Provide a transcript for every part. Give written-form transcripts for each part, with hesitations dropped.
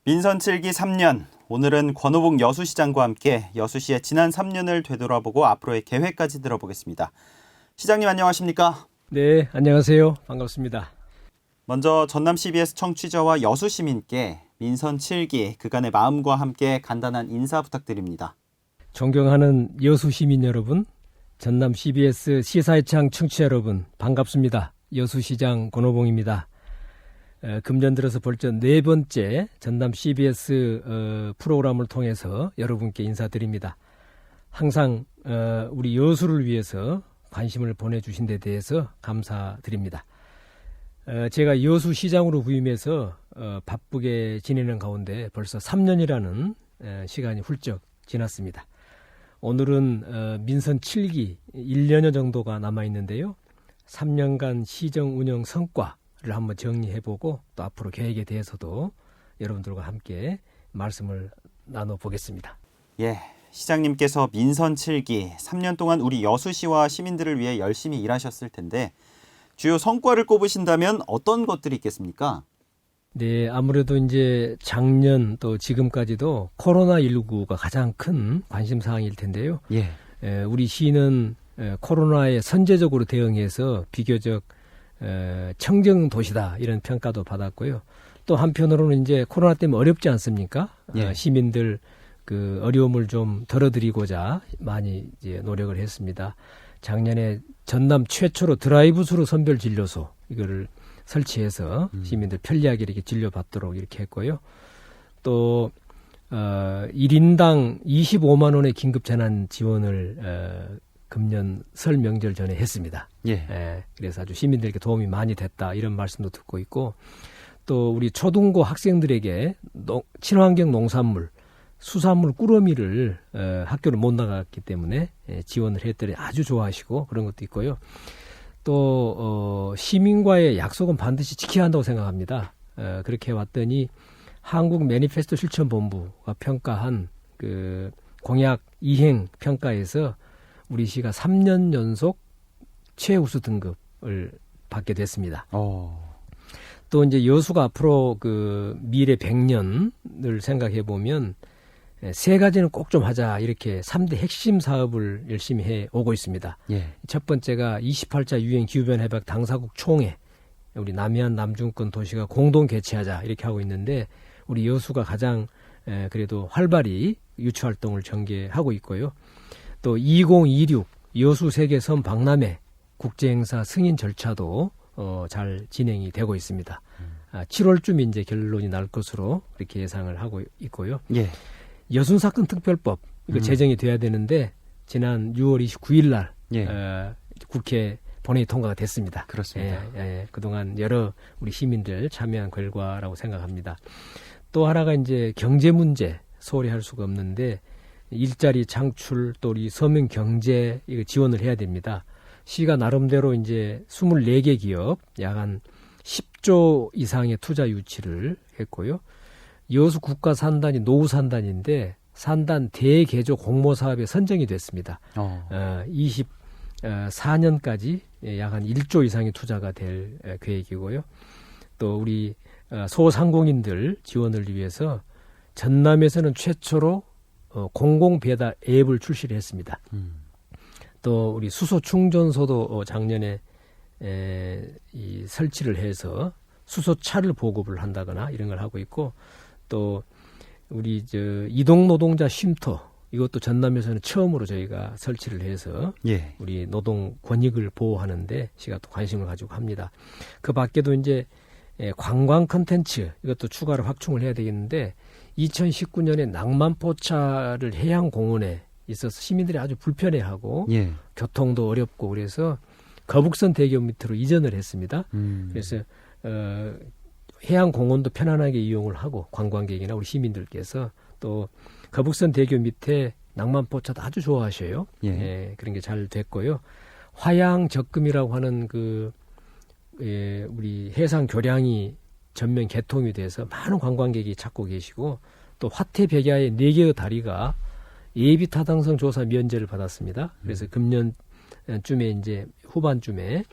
민선 7기 3년, 오늘은 권오봉 여수시장과 함께 여수시의 지난 3년을 되돌아보고 앞으로의 계획까지 들어보겠습니다. 시장님 안녕하십니까? 네, 안녕하세요. 반갑습니다. 먼저 전남 CBS 청취자와 여수 시민께 민선 7기 그간의 마음과 함께 간단한 인사 부탁드립니다. 존경하는 여수 시민 여러분, 전남 CBS 시사의 창 청취자 여러분, 반갑습니다. 여수시장 권오봉입니다. 금년 들어서 벌써 네 번째 전남 CBS 프로그램을 통해서 여러분께 인사드립니다. 항상 우리 여수를 위해서 관심을 보내주신 데 대해서 감사드립니다. 제가 여수시장으로 부임해서 바쁘게 지내는 가운데 벌써 3년이라는 시간이 훌쩍 지났습니다. 오늘은 민선 7기 1년여 정도가 남아있는데요. 3년간 시정 운영 성과를 한번 정리해보고 또 앞으로 계획에 대해서도 여러분들과 함께 말씀을 나눠보겠습니다. 예, 시장님께서 민선 7기 3년 동안 우리 여수시와 시민들을 위해 열심히 일하셨을 텐데 주요 성과를 꼽으신다면 어떤 것들이 있겠습니까? 네, 아무래도 이제 작년 또 지금까지도 코로나19가 가장 큰 관심 사항일 텐데요. 예. 우리 시는 코로나에 선제적으로 대응해서 비교적 청정 도시다 이런 평가도 받았고요. 또 한편으로는 이제 코로나 때문에 어렵지 않습니까? 예. 시민들 그 어려움을 좀 덜어드리고자 많이 이제 노력을 했습니다. 작년에 전남 최초로 드라이브스루 선별 진료소 이거를 설치해서 시민들 편리하게 이렇게 진료받도록 이렇게 했고요. 또 1인당 25만 원의 긴급 재난 지원을 금년 설 명절 전에 했습니다. 예. 그래서 아주 시민들에게 도움이 많이 됐다 이런 말씀도 듣고 있고 또 우리 초등고 학생들에게 친환경 농산물, 수산물 꾸러미를 학교를 못 나갔기 때문에 지원을 했더니 아주 좋아하시고 그런 것도 있고요. 또 시민과의 약속은 반드시 지켜야 한다고 생각합니다. 그렇게 왔더니 한국 매니페스토 실천본부가 평가한 그 공약 이행 평가에서 우리 시가 3년 연속 최우수 등급을 받게 됐습니다. 또 이제 여수가 앞으로 그 미래 100년을 생각해 보면 세 가지는 꼭 좀 하자 이렇게 3대 핵심 사업을 열심히 해 오고 있습니다. 예. 첫 번째가 28차 유엔 기후변화 협약 당사국 총회 우리 남해안 남중권 도시가 공동 개최하자 이렇게 하고 있는데 우리 여수가 가장 그래도 활발히 유치 활동을 전개하고 있고요. 또 2026 여수 세계섬 박람회 국제행사 승인 절차도 잘 진행이 되고 있습니다. 7월쯤 이제 결론이 날 것으로 이렇게 예상을 하고 있고요. 예. 여순사건 특별법 이거 제정이 돼야 되는데 지난 6월 29일 날 국회 본회의 통과가 됐습니다. 그렇습니다. 그동안 여러 우리 시민들 참여한 결과라고 생각합니다. 또 하나가 이제 경제 문제 소홀히 할 수가 없는데 일자리 창출 또 우리 서민 경제 이거 지원을 해야 됩니다. 시가 나름대로 이제 24개 기업 약 한 10조 이상의 투자 유치를 했고요. 여수 국가 산단이 노후 산단인데 산단 대개조 공모 사업에 선정이 됐습니다. 24년까지 약 한 1조 이상의 투자가 될 계획이고요. 또 우리 소상공인들 지원을 위해서 전남에서는 최초로 공공 배달 앱을 출시를 했습니다. 또 우리 수소 충전소도 작년에 이 설치를 해서 수소차를 보급을 한다거나 이런 걸 하고 있고 또 우리 이동 노동자 쉼터 이것도 전남에서는 처음으로 저희가 설치를 해서 우리 노동 권익을 보호하는데 시가 또 관심을 가지고 합니다. 그 밖에도 이제 관광 컨텐츠 이것도 추가로 확충을 해야 되겠는데 2019년에 낭만포차를 해양공원에 있어서 시민들이 아주 불편해하고 교통도 어렵고 그래서 거북선 대교 밑으로 이전을 했습니다. 그래서 해양공원도 편안하게 이용을 하고 관광객이나 우리 시민들께서 또 거북선 대교 밑에 낭만포차도 아주 좋아하셔요. 그런 게 잘 됐고요. 화양 적금이라고 하는 우리 해상 교량이 전면 개통이 돼서 많은 관광객이 찾고 계시고 또 화태백야의 4개의 다리가 예비 타당성 조사 면제를 받았습니다. 그래서 금년쯤에 이제 후반쯤에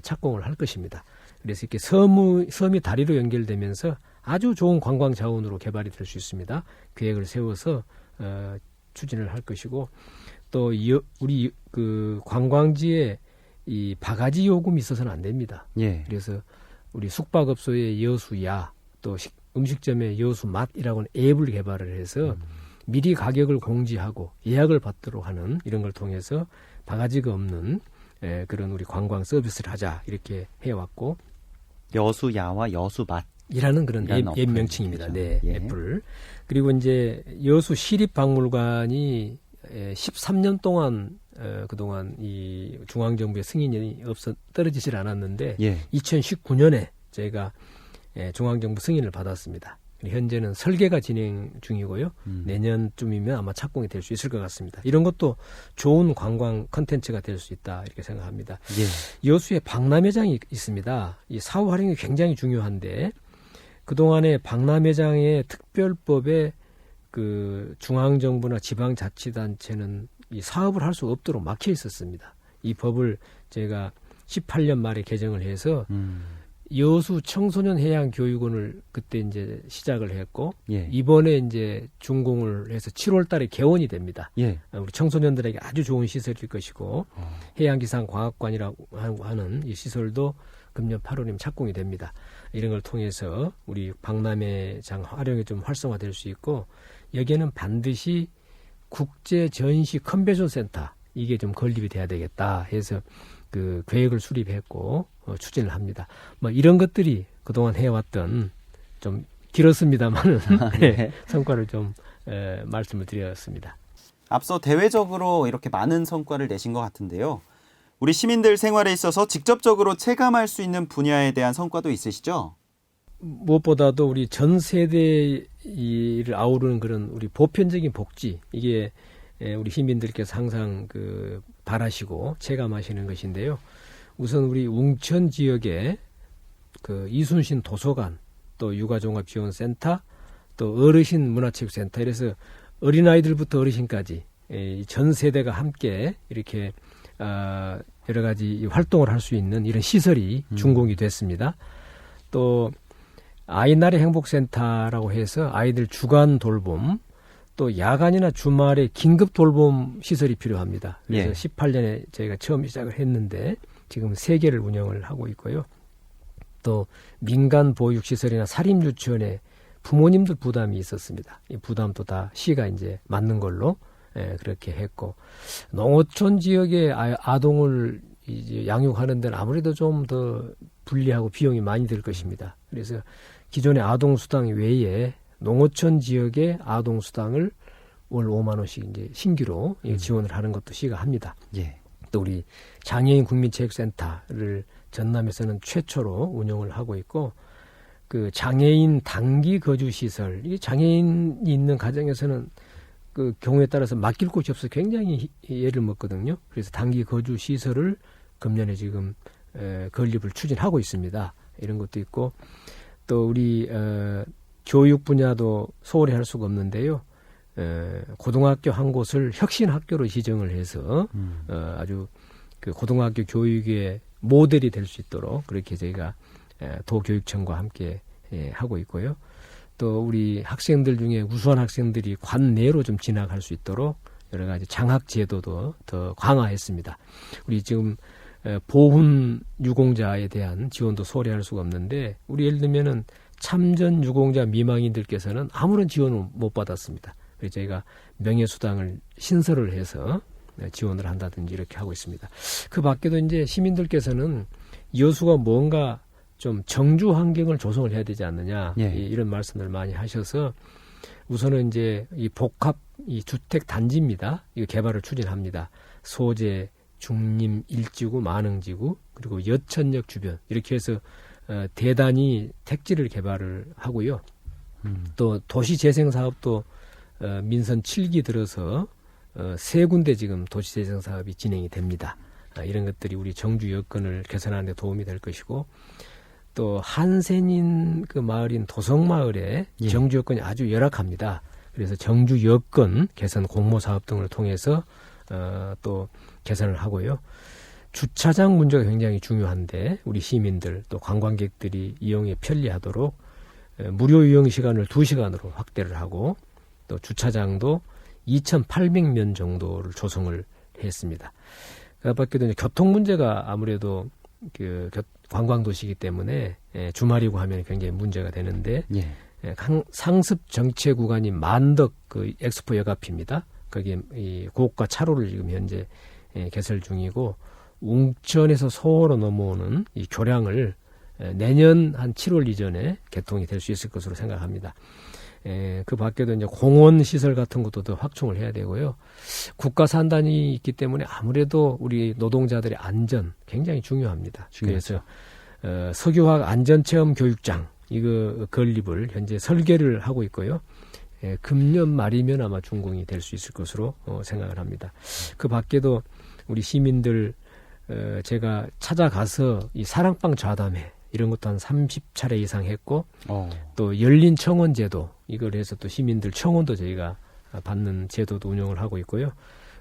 착공을 할 것입니다. 그래서 이렇게 섬이 다리로 연결되면서 아주 좋은 관광 자원으로 개발이 될 수 있습니다. 계획을 세워서 추진을 할 것이고 또 우리 그 관광지에 이 바가지 요금이 있어서는 안 됩니다. 예. 그래서 우리 숙박업소의 여수야 또 음식점의 여수맛이라고 하는 앱을 개발을 해서 미리 가격을 공지하고 예약을 받도록 하는 이런 걸 통해서 바가지가 없는 그런 우리 관광 서비스를 하자 이렇게 해왔고 여수야와 여수맛 이라는 그런 앱 명칭입니다. 네, 예. 앱을. 그리고 이제 여수 시립박물관이 13년 동안 그동안 이 중앙정부의 승인이 떨어지질 않았는데 예. 2019년에 저희가 중앙정부 승인을 받았습니다. 현재는 설계가 진행 중이고요. 내년쯤이면 아마 착공이 될 수 있을 것 같습니다. 이런 것도 좋은 관광 컨텐츠가 될 수 있다 이렇게 생각합니다. 예. 여수에 박람회장이 있습니다. 이 사후 활용이 굉장히 중요한데 그동안에 박람회장의 특별법에 그 중앙정부나 지방자치단체는 이 사업을 할 수 없도록 막혀 있었습니다. 이 법을 제가 18년 말에 개정을 해서 여수 청소년 해양 교육원을 그때 이제 시작을 했고 예. 이번에 이제 준공을 해서 7월 달에 개원이 됩니다. 예. 우리 청소년들에게 아주 좋은 시설일 것이고 해양기상과학관이라고 하는 이 시설도 금년 8월이면 착공이 됩니다. 이런 걸 통해서 우리 박람회장 활용이 좀 활성화될 수 있고 여기에는 반드시 국제 전시 컨벤션 센터 이게 좀 건립이 돼야 되겠다 해서 그 계획을 수립했고 추진을 합니다. 뭐 이런 것들이 그동안 해왔던 좀 길었습니다만은 네. 성과를 좀 말씀을 드렸습니다. 앞서 대외적으로 이렇게 많은 성과를 내신 것 같은데요. 우리 시민들 생활에 있어서 직접적으로 체감할 수 있는 분야에 대한 성과도 있으시죠? 무엇보다도 우리 전 세대를 아우르는 그런 우리 보편적인 복지 이게 우리 시민들께서 항상 그 바라시고 체감하시는 것인데요. 우선 우리 웅천 지역에 그 이순신 도서관, 또 육아종합지원센터, 또 어르신 문화체육센터 이래서 어린아이들부터 어르신까지 전 세대가 함께 이렇게 여러 가지 활동을 할 수 있는 이런 시설이 준공이 됐습니다. 또 아이날의 행복센터라고 해서 아이들 주간 돌봄 또 야간이나 주말에 긴급 돌봄 시설이 필요합니다. 그래서 예. 18년에 저희가 처음 시작을 했는데 지금 3개를 운영을 하고 있고요. 또 민간 보육시설이나 사립유치원에 부모님들 부담이 있었습니다. 이 부담도 다 시가 이제 맞는 걸로 그렇게 했고 농어촌 지역의 아동을 이제 양육하는 데는 아무래도 좀 더 불리하고 비용이 많이 들 것입니다. 그래서 기존의 아동수당 외에 농어촌 지역의 아동수당을 월 5만 원씩 이제 신규로 지원을 하는 것도 시가 합니다. 예. 또 우리 장애인 국민체육센터를 전남에서는 최초로 운영을 하고 있고 그 장애인 단기 거주 시설, 이 장애인이 있는 가정에서는 그 경우에 따라서 맡길 곳이 없어서 굉장히 예를 먹거든요. 그래서 단기 거주 시설을 금년에 지금 건립을 추진하고 있습니다. 이런 것도 있고 또 우리 교육 분야도 소홀히 할 수가 없는데요. 고등학교 한 곳을 혁신학교로 지정을 해서 아주 그 고등학교 교육의 모델이 될 수 있도록 그렇게 저희가 도교육청과 함께 하고 있고요. 또 우리 학생들 중에 우수한 학생들이 관내로 좀 진학할 수 있도록 여러 가지 장학 제도도 더 강화했습니다. 우리 지금 보훈 유공자에 대한 지원도 소홀히 할 수가 없는데 우리 예를 들면은 참전 유공자 미망인들께서는 아무런 지원을 못 받았습니다. 그래서 저희가 명예수당을 신설을 해서 지원을 한다든지 이렇게 하고 있습니다. 그 밖에도 이제 시민들께서는 여수가 뭔가 좀 정주 환경을 조성을 해야 되지 않느냐 예. 이런 말씀을 많이 하셔서 우선은 이제 이 복합 이 주택 단지입니다. 이거 개발을 추진합니다. 소재, 중림, 일지구, 만흥지구 그리고 여천역 주변 이렇게 해서 대단히 택지를 개발을 하고요. 또 도시재생 사업도 민선 7기 들어서 3군데 지금 도시재생 사업이 진행이 됩니다. 이런 것들이 우리 정주 여건을 개선하는 데 도움이 될 것이고 또 한센인 그 마을인 도성마을에 예. 정주 여건이 아주 열악합니다. 그래서 정주 여건 개선 공모 사업 등을 통해서 또 개선을 하고요. 주차장 문제가 굉장히 중요한데 우리 시민들 또 관광객들이 이용에 편리하도록 무료 이용 시간을 2시간으로 확대를 하고 또 주차장도 2,800면 정도를 조성을 했습니다. 그 밖에도 이제 교통 문제가 아무래도 관광 도시이기 때문에 주말이고 하면 굉장히 문제가 되는데 예. 상습 정체 구간이 만덕 그 엑스포 역 앞입니다. 거기에 이 고가 차로를 지금 현재 개설 중이고 웅천에서 서울로 넘어오는 이 교량을 내년 한 7월 이전에 개통이 될 수 있을 것으로 생각합니다. 그 밖에도 이제 공원 시설 같은 것도 더 확충을 해야 되고요. 국가 산단이 있기 때문에 아무래도 우리 노동자들의 안전 굉장히 중요합니다. 그래서 석유화학 안전체험 교육장 이거 건립을 현재 설계를 하고 있고요. 금년 말이면 아마 준공이 될 수 있을 것으로 생각을 합니다. 그 밖에도 우리 시민들 제가 찾아가서 이 사랑방 좌담회 이런 것도 한 30차례 이상 했고 또 열린 청원 제도 이걸 해서 또 시민들 청원도 저희가 받는 제도도 운영을 하고 있고요.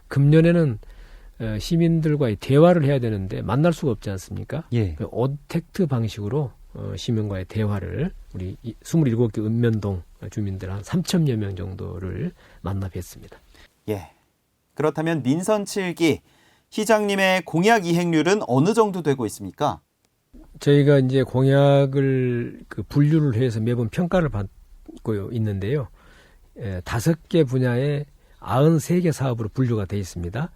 금년에는 시민들과의 대화를 해야 되는데 만날 수가 없지 않습니까? 예. 그 온택트 방식으로 시민과의 대화를 우리 27개 읍면동 주민들 한 3,000여 명 정도를 만나 뵀습니다. 예. 그렇다면 민선 7기 시장님의 공약 이행률은 어느 정도 되고 있습니까? 저희가 이제 공약을 분류를 해서 매번 평가를 받고 있는데요. 5개 분야에 93개 사업으로 분류가 되어 있습니다.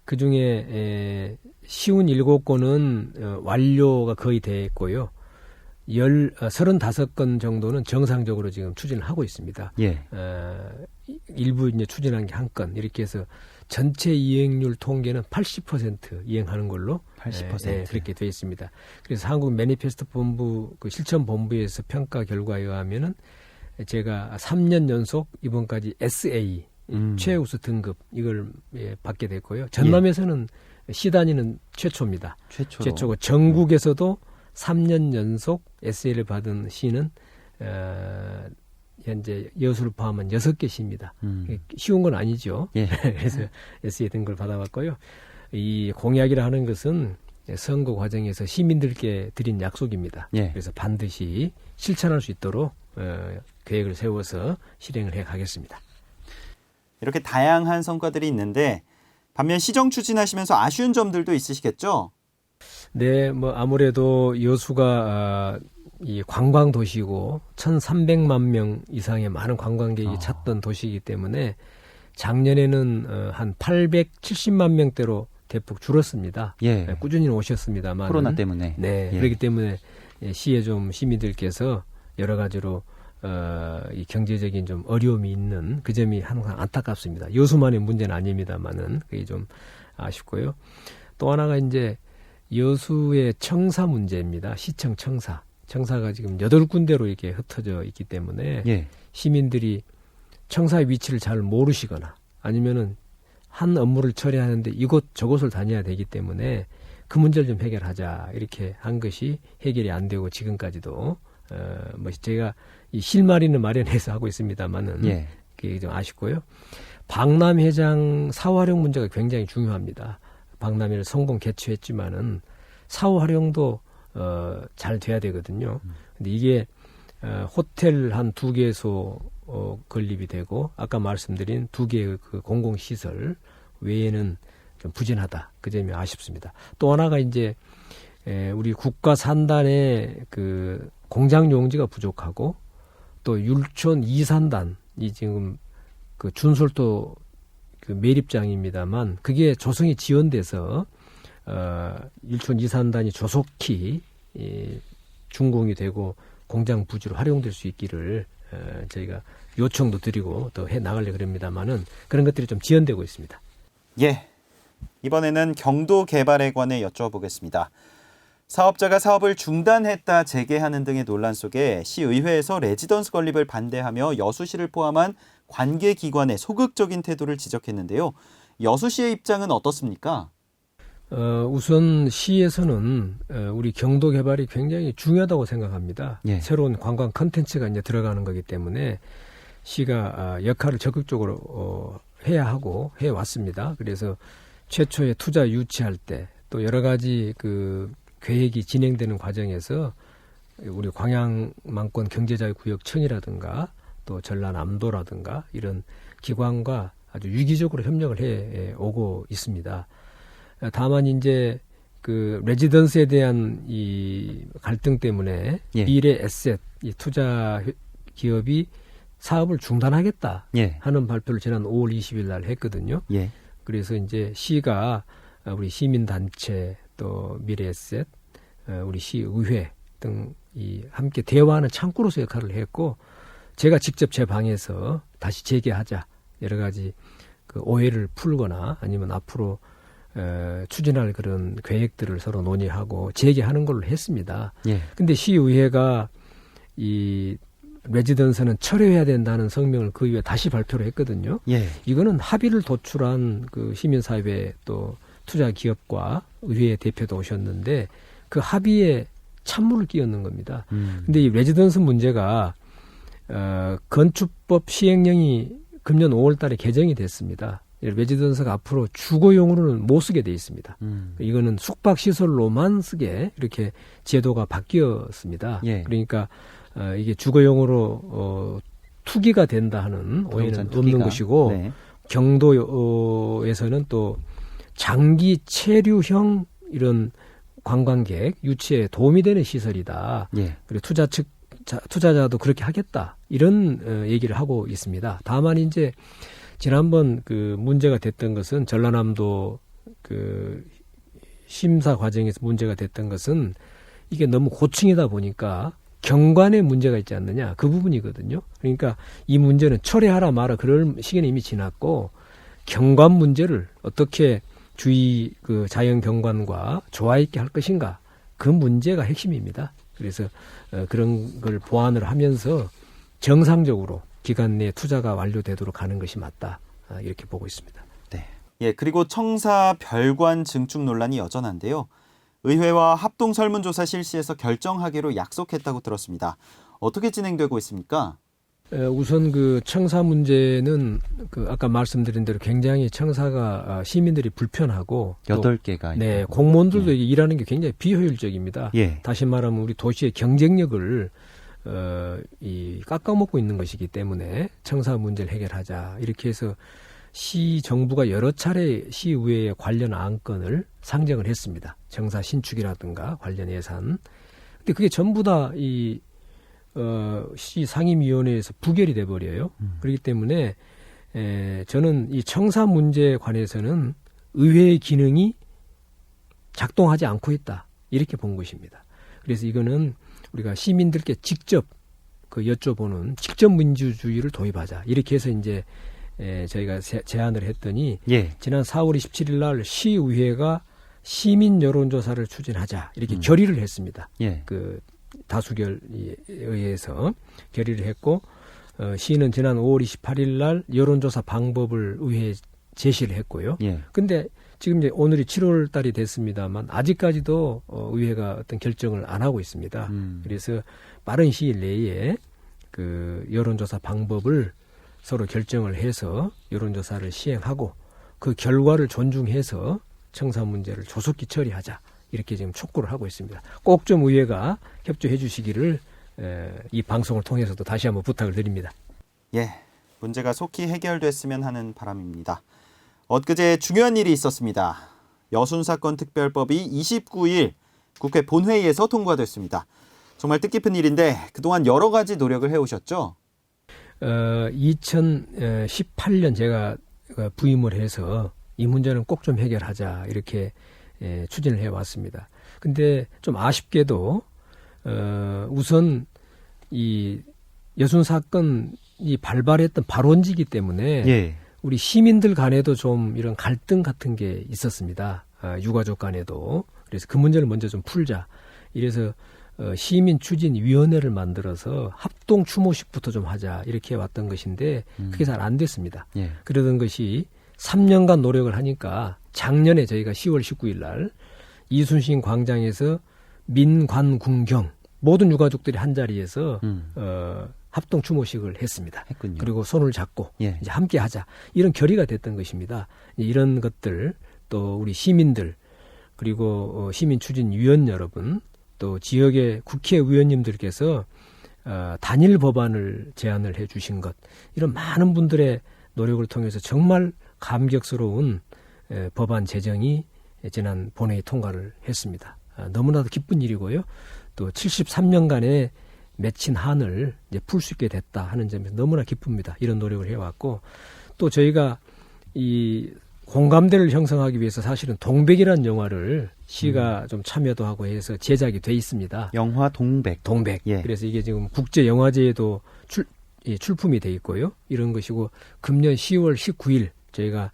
그중에 쉬운 7건은 완료가 거의 됐고요. 35건 정도는 정상적으로 지금 추진을 하고 있습니다. 예. 일부 이제 추진한 게 한 건 이렇게 해서 전체 이행률 통계는 80% 이행하는 걸로 80%. 그렇게 되어 있습니다. 그래서 한국 매니페스토 본부 실천 본부에서 평가 결과에 의하면은 제가 3년 연속 이번까지 SA 최우수 등급 이걸 받게 됐고요. 전남에서는 시단위는 최초입니다. 최초고 전국에서도 3년 연속 SA를 받은 시는 현재 여수를 포함한 6개 시입니다. 쉬운 건 아니죠. 예. 그래서 SA 등급을 받아봤고요. 이 공약이라 하는 것은 선거 과정에서 시민들께 드린 약속입니다. 예. 그래서 반드시 실천할 수 있도록 계획을 세워서 실행을 해 가겠습니다. 이렇게 다양한 성과들이 있는데 반면 시정 추진하시면서 아쉬운 점들도 있으시겠죠? 네, 뭐 아무래도 여수가 이 관광 도시고 1,300만 명 이상의 많은 관광객이 찾던 도시이기 때문에 작년에는 한 870만 명대로 대폭 줄었습니다. 예. 꾸준히 오셨습니다만 코로나 때문에. 네, 예. 그렇기 때문에 시에 좀 시민들께서 여러 가지로 이 경제적인 좀 어려움이 있는 그 점이 항상 안타깝습니다. 여수만의 문제는 아닙니다만은 그게 좀 아쉽고요. 또 하나가 이제 여수의 청사 문제입니다. 시청 청사. 청사가 지금 8군데로 이렇게 흩어져 있기 때문에 예. 시민들이 청사의 위치를 잘 모르시거나 아니면은 한 업무를 처리하는데 이곳 저곳을 다녀야 되기 때문에 그 문제를 좀 해결하자 이렇게 한 것이 해결이 안 되고 지금까지도 뭐 제가 이 실마리는 마련해서 하고 있습니다만은 예. 그게 좀 아쉽고요. 박람회장 사후 활용 문제가 굉장히 중요합니다. 박람회를 성공 개최했지만은 사후 활용도 잘 돼야 되거든요. 근데 이게 호텔 한 2개소 건립이 되고 아까 말씀드린 2개의 그 공공시설 외에는 좀 부진하다. 그 점이 아쉽습니다. 또 하나가 이제 우리 국가 산단의 그 공장 용지가 부족하고 또 율촌 2산단이 지금 그 준솔도 그 매립장입니다만 그게 조성이 지연돼서 율촌 2산단이 조속히 준공이 되고 공장 부지로 활용될 수 있기를 저희가 요청도 드리고 더 해 나가려고 합니다만은 그런 것들이 좀 지연되고 있습니다. 예. 이번에는 경도개발에 관해 여쭤보겠습니다. 사업자가 사업을 중단했다 재개하는 등의 논란 속에 시의회에서 레지던스 건립을 반대하며 여수시를 포함한 관계기관의 소극적인 태도를 지적했는데요. 여수시의 입장은 어떻습니까? 우선 시에서는 우리 경도 개발이 굉장히 중요하다고 생각합니다. 예. 새로운 관광 컨텐츠가 이제 들어가는 거기 때문에 시가 역할을 적극적으로 해야 하고 해 왔습니다. 그래서 최초의 투자 유치할 때 또 여러 가지 그 계획이 진행되는 과정에서 우리 광양만권 경제자유구역청이라든가 또 전라남도라든가 이런 기관과 아주 유기적으로 협력을 해 오고 있습니다. 다만 이제 그 레지던스에 대한 이 갈등 때문에 예. 미래 에셋 이 투자 기업이 사업을 중단하겠다 예. 하는 발표를 지난 5월 20일 날 했거든요. 예. 그래서 이제 시가 우리 시민단체 또 미래에셋, 우리 시의회 등이 함께 대화하는 창구로서 역할을 했고 제가 직접 제 방에서 다시 재개하자 여러 가지 그 오해를 풀거나 아니면 앞으로 추진할 그런 계획들을 서로 논의하고 재개하는 걸로 했습니다. 예. 근데 시의회가 이 레지던스는 철회해야 된다는 성명을 그 이후에 다시 발표를 했거든요. 예. 이거는 합의를 도출한 그 시민사회 또 투자 기업과 의회 대표도 오셨는데 그 합의에 찬물을 끼얹는 겁니다. 근데 이 레지던스 문제가 건축법 시행령이 금년 5월 달에 개정이 됐습니다. 레지던스가 앞으로 주거용으로는 못 쓰게 돼 있습니다. 이거는 숙박시설로만 쓰게 이렇게 제도가 바뀌었습니다. 예. 그러니까 이게 주거용으로 투기가 된다 하는 오해는 없는 것이고 네. 경도에서는 또 장기 체류형 이런 관광객 유치에 도움이 되는 시설이다. 예. 그리고 투자자도 그렇게 하겠다. 이런 얘기를 하고 있습니다. 다만 이제 지난번 그 문제가 됐던 것은 전라남도 그 심사 과정에서 문제가 됐던 것은 이게 너무 고층이다 보니까 경관에 문제가 있지 않느냐 그 부분이거든요. 그러니까 이 문제는 철회하라 마라 그럴 시기는 이미 지났고 경관 문제를 어떻게 주위 그 자연 경관과 조화 있게 할 것인가 그 문제가 핵심입니다. 그래서 그런 걸 보완을 하면서 정상적으로 기간 내 투자가 완료되도록 하는 것이 맞다 이렇게 보고 있습니다. 네. 예, 그리고 청사 별관 증축 논란이 여전한데요. 의회와 합동 설문조사 실시해서 결정하기로 약속했다고 들었습니다. 어떻게 진행되고 있습니까? 우선 그 청사 문제는 그 아까 말씀드린 대로 굉장히 청사가 시민들이 불편하고 8개가 네, 공무원들도 이게 일하는 게 굉장히 비효율적입니다. 예. 다시 말하면 우리 도시의 경쟁력을 깎아먹고 있는 것이기 때문에 청사 문제를 해결하자 이렇게 해서 시 정부가 여러 차례 시의회에 관련 안건을 상정을 했습니다. 청사 신축이라든가 관련 예산. 근데 그게 전부 다 시 상임위원회에서 부결이 돼 버려요. 그렇기 때문에 저는 이 청사 문제에 관해서는 의회의 기능이 작동하지 않고 있다. 이렇게 본 것입니다. 그래서 이거는 우리가 시민들께 직접 그 여쭤보는 직접 민주주의를 도입하자. 이렇게 해서 이제 저희가 제안을 했더니 예. 지난 지난 4월 27일 날 시의회가 시민 여론조사를 추진하자. 이렇게 결의를 했습니다. 예. 그 다수결에 의해서 결의를 했고 시는 지난 5월 28일 날 여론조사 방법을 의회에 제시를 했고요. 예. 근데 지금 이제 오늘이 7월 달이 됐습니다만 아직까지도 의회가 어떤 결정을 안 하고 있습니다. 그래서 빠른 시일 내에 그 여론조사 방법을 서로 결정을 해서 여론조사를 시행하고 그 결과를 존중해서 청사 문제를 조속히 처리하자. 이렇게 지금 촉구를 하고 있습니다. 꼭 좀 의회가 협조해 주시기를 이 방송을 통해서도 다시 한번 부탁을 드립니다. 예, 문제가 속히 해결됐으면 하는 바람입니다. 엊그제 중요한 일이 있었습니다. 여순사건 특별법이 29일 국회 본회의에서 통과됐습니다. 정말 뜻깊은 일인데 그동안 여러 가지 노력을 해오셨죠? 2018년 제가 부임을 해서 이 문제는 꼭 좀 해결하자 이렇게 추진을 해왔습니다. 근데 좀 아쉽게도 우선 이 여순 사건이 발발했던 발원지기 때문에 예. 우리 시민들 간에도 좀 이런 갈등 같은 게 있었습니다. 유가족 간에도. 그래서 그 문제를 먼저 좀 풀자. 이래서 시민 추진위원회를 만들어서 합동 추모식부터 좀 하자 이렇게 해왔던 것인데 그게 잘 안 됐습니다. 예. 그러던 것이 3년간 노력을 하니까 작년에 저희가 10월 19일 날 이순신 광장에서 민관궁경 모든 유가족들이 한 자리에서 합동 추모식을 했습니다. 했군요. 그리고 손을 잡고 예. 이제 함께 하자 이런 결의가 됐던 것입니다. 이런 것들 또 우리 시민들 그리고 시민 추진위원 여러분 또 지역의 국회의원님들께서 단일 법안을 제안을 해 주신 것, 이런 많은 분들의 노력을 통해서 정말 감격스러운 법안 제정이 지난 본회의 통과를 했습니다. 너무나도 기쁜 일이고요. 또 73년간의 맺힌 한을 이제 풀 수 있게 됐다 하는 점에서 너무나 기쁩니다. 이런 노력을 해왔고, 또 저희가 이 공감대를 형성하기 위해서 사실은 동백이라는 영화를 시가 좀 참여도 하고 해서 제작이 돼 있습니다. 영화 동백. 예. 그래서 이게 지금 국제 영화제에도 출품이 돼 있고요. 이런 것이고, 금년 10월 19일 저희가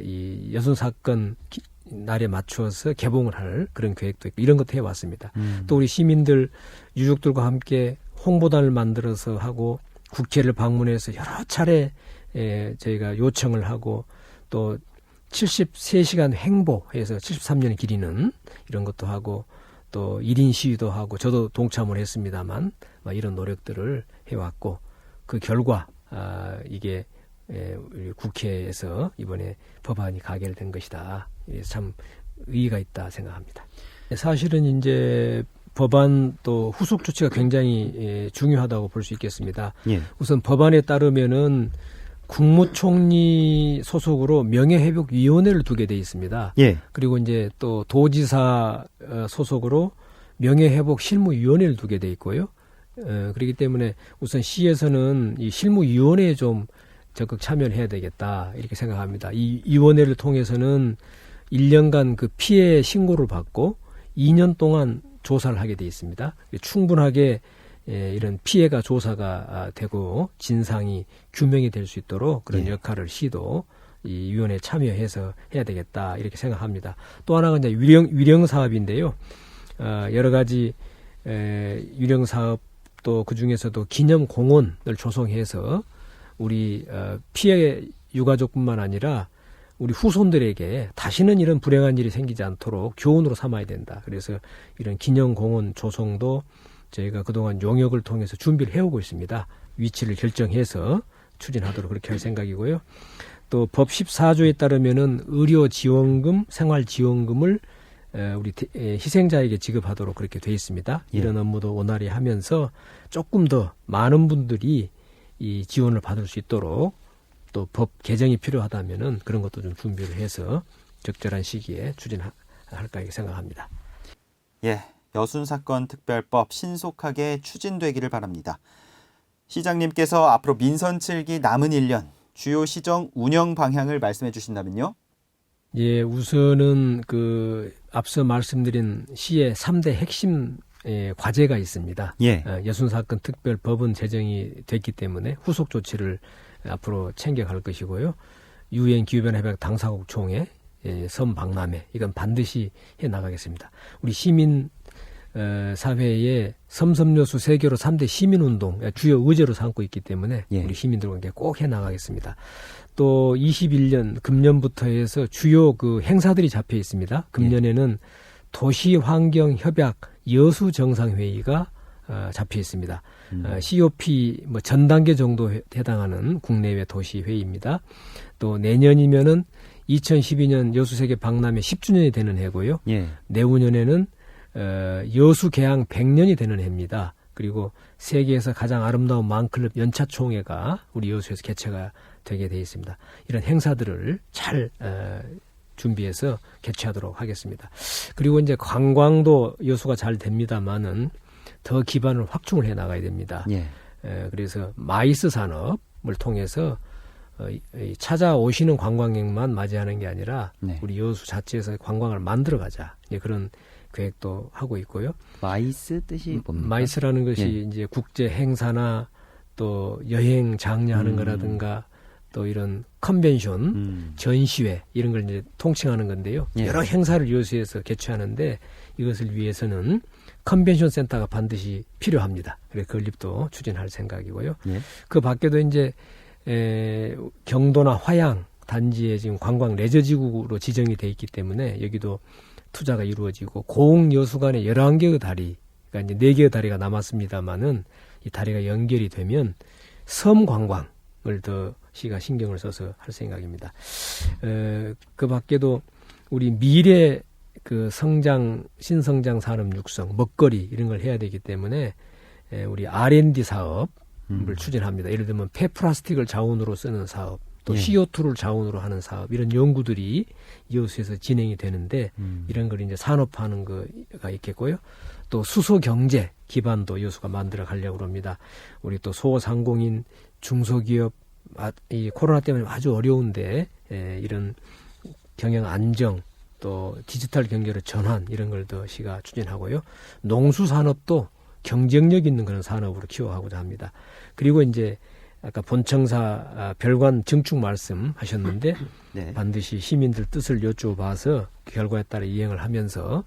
이 여순 사건 날에 맞추어서 개봉을 할 그런 계획도 있고, 이런 것도 해왔습니다. 또 우리 시민들 유족들과 함께 홍보단을 만들어서 하고, 국회를 방문해서 여러 차례 저희가 요청을 하고, 또 73시간 행보해서 73년을 기리는 이런 것도 하고, 또 1인 시위도 하고, 저도 동참을 했습니다만 이런 노력들을 해왔고, 그 결과 이게 우리 국회에서 이번에 법안이 가결된 것이다. 그래서 참 의의가 있다 생각합니다. 사실은 이제 법안 또 후속 조치가 굉장히 중요하다고 볼 수 있겠습니다. 예. 우선 법안에 따르면은 국무총리 소속으로 명예회복위원회를 두게 돼 있습니다. 예. 그리고 이제 또 도지사 소속으로 명예회복실무위원회를 두게 돼 있고요. 그렇기 때문에 우선 시에서는 이 실무위원회에 좀 적극 참여를 해야 되겠다 이렇게 생각합니다. 이 위원회를 통해서는 1년간 그 피해 신고를 받고 2년 동안 조사를 하게 돼 있습니다. 충분하게 이런 피해가 조사가 되고 진상이 규명이 될 수 있도록 그런 역할을 시도 이 위원회에 참여해서 해야 되겠다 이렇게 생각합니다. 또 하나가 이제 위령 사업인데요. 여러 가지 위령 사업도 그 중에서도 기념 공원을 조성해서 우리 피해 유가족뿐만 아니라 우리 후손들에게 다시는 이런 불행한 일이 생기지 않도록 교훈으로 삼아야 된다. 그래서 이런 기념공원 조성도 저희가 그동안 용역을 통해서 준비를 해오고 있습니다. 위치를 결정해서 추진하도록 그렇게 할 생각이고요. 또 법 14조에 따르면은 의료지원금, 생활지원금을 우리 희생자에게 지급하도록 그렇게 돼 있습니다. 이런 업무도 원활히 하면서 조금 더 많은 분들이 이 지원을 받을 수 있도록 또 법 개정이 필요하다면은 그런 것도 좀 준비를 해서 적절한 시기에 추진할까 이렇게 생각합니다. 예, 여순사건 특별법 신속하게 추진되기를 바랍니다. 시장님께서 앞으로 민선 7기 남은 1년 주요 시정 운영 방향을 말씀해 주신다면요? 예, 우선은 그 앞서 말씀드린 시의 3대 핵심 과제가 있습니다. 예. 여순사건 특별법은 제정이 됐기 때문에 후속 조치를 앞으로 챙겨갈 것이고요. 유엔 기후변화협약 당사국 총회, 섬 박람회 이건 반드시 해 나가겠습니다. 우리 시민 사회의 섬섬여수 세계로 3대 시민운동 주요 의제로 삼고 있기 때문에 우리 시민들과 함께 꼭 해 나가겠습니다. 또 21년 금년부터 해서 주요 그 행사들이 잡혀 있습니다. 금년에는 도시환경협약 여수정상회의가 잡혀 있습니다. COP 전 단계 정도 해당하는 국내외 도시 회의입니다. 또 내년이면은 2012년 여수세계 박람회 10주년이 되는 해고요. 내후년에는 여수 개항 100년이 되는 해입니다. 그리고 세계에서 가장 아름다운 망클럽 연차총회가 우리 여수에서 개최가 되게 돼 있습니다. 이런 행사들을 잘 준비해서 개최하도록 하겠습니다. 그리고 이제 관광도 여수가 잘 됩니다만은 더 기반을 확충을 해 나가야 됩니다. 그래서 마이스 산업을 통해서 찾아오시는 관광객만 맞이하는 게 아니라 우리 여수 자체에서 관광을 만들어가자 그런 계획도 하고 있고요. 마이스 뜻이 뭡니까? 마이스라는 것이 이제 국제 행사나 또 여행 장려하는 거라든가 또 이런 컨벤션, 전시회 이런 걸 이제 통칭하는 건데요. 여러 행사를 여수에서 개최하는데 이것을 위해서는 컨벤션 센터가 반드시 필요합니다. 그래서 건립도 추진할 생각이고요. 그 밖에도 이제 경도나 화양 단지에 지금 관광 레저지구로 지정이 돼 있기 때문에 여기도 투자가 이루어지고 고흥여수간의 11개의 다리, 그러니까 이제 4개의 다리가 남았습니다만은 이 다리가 연결이 되면 섬 관광을 더 시가 신경을 써서 할 생각입니다. 그 밖에도 우리 미래 그 신성장 산업 육성, 먹거리 이런 걸 해야 되기 때문에 우리 R&D 사업을 추진합니다. 예를 들면 폐플라스틱을 자원으로 쓰는 사업, 또 CO2를 자원으로 하는 사업, 이런 연구들이 여수에서 진행이 되는데 이런 걸 이제 산업화하는 거가 있겠고요. 또 수소 경제 기반도 여수가 만들어 가려고 합니다. 우리 또 소상공인, 중소기업, 이 코로나 때문에 아주 어려운데 이런 경영 안정, 또 디지털 경제로 전환 이런 걸 더 시가 추진하고요. 농수산업도 경쟁력 있는 그런 산업으로 키워가고자 합니다. 그리고 이제 아까 본청사 별관 증축 말씀하셨는데 네. 반드시 시민들 뜻을 여쭤봐서 그 결과에 따라 이행을 하면서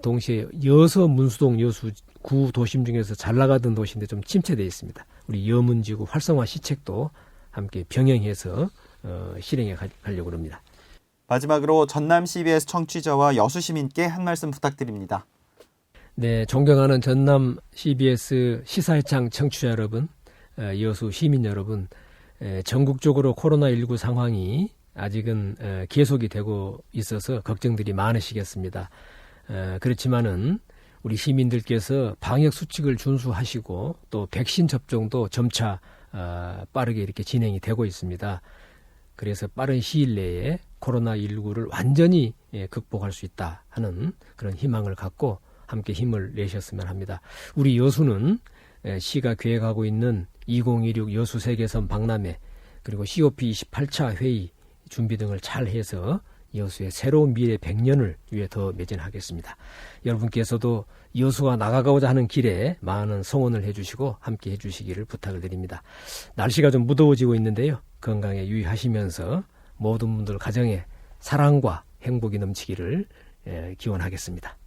동시에 여서 문수동 여수 구 도심 중에서 잘 나가던 도시인데 좀 침체되어 있습니다. 우리 여문지구 활성화 시책도 함께 병행해서 실행해 가려고 합니다. 마지막으로 전남 CBS 청취자와 여수 시민께 한 말씀 부탁드립니다. 네, 존경하는 전남 CBS 시사회창 청취자 여러분, 여수 시민 여러분, 전국적으로 코로나19 상황이 아직은 계속이 되고 있어서 걱정들이 많으시겠습니다. 그렇지만은 우리 시민들께서 방역 수칙을 준수하시고 또 백신 접종도 점차 빠르게 이렇게 진행이 되고 있습니다. 그래서 빠른 시일 내에 코로나19를 완전히 극복할 수 있다 하는 그런 희망을 갖고 함께 힘을 내셨으면 합니다. 우리 여수는 시가 계획하고 있는 2016 여수 세계선 박람회 그리고 COP 28차 회의 준비 등을 잘 해서 여수의 새로운 미래 100년을 위해 더 매진하겠습니다. 여러분께서도 여수가 나가고자 하는 길에 많은 성원을 해주시고 함께 해주시기를 부탁을 드립니다. 날씨가 좀 무더워지고 있는데요. 건강에 유의하시면서 모든 분들 가정에 사랑과 행복이 넘치기를 기원하겠습니다.